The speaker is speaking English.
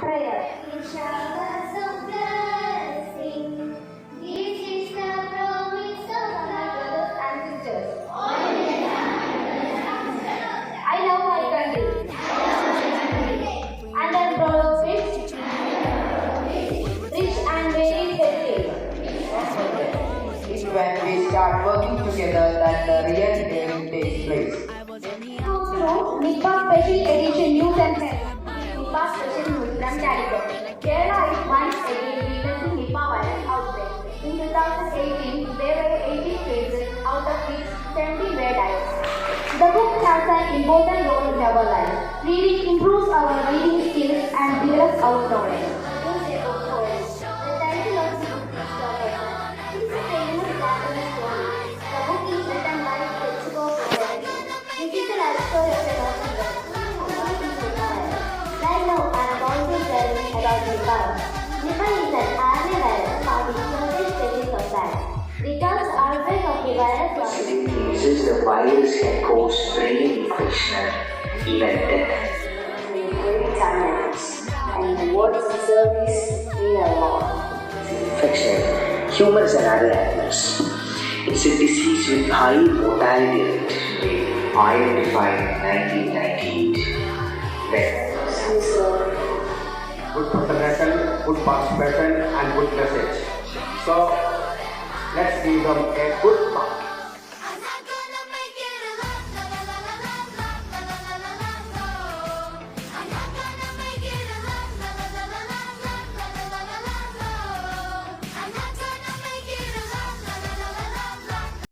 Prayer. In showers of blessing, this is the promise of Brothers and sisters, God. I love my country. And I proud rich and very festive. It's when we start working together that the real game takes place. Goes to Nipah Special Edition News and Health. Nipah Special News from Calicut. Kerala is once again witnessing Nipah virus outbreak. In 2018, there were 18 cases, out of which 17 were died. The book has an important role in our life. Reading improves our reading skills and develops our knowledge. The title of the book is Tortoise. It is a famous Japanese story. The book is written by Tetsuko Furukawa. This is the life story of a naughty girl who lives in Nepal. Right now, I am going to tell you about Nepal. Nepal is an RNA virus found in certain stages of life. The first outbreak of the virus was In cases, the virus can cause brain infection, even death. great timelines, and what service mean a lot. Infection, humans and other animals. It's a disease with high mortality rate, identified in 1998. Then, good presentation, good participation, and good message. So let's give them a good mark.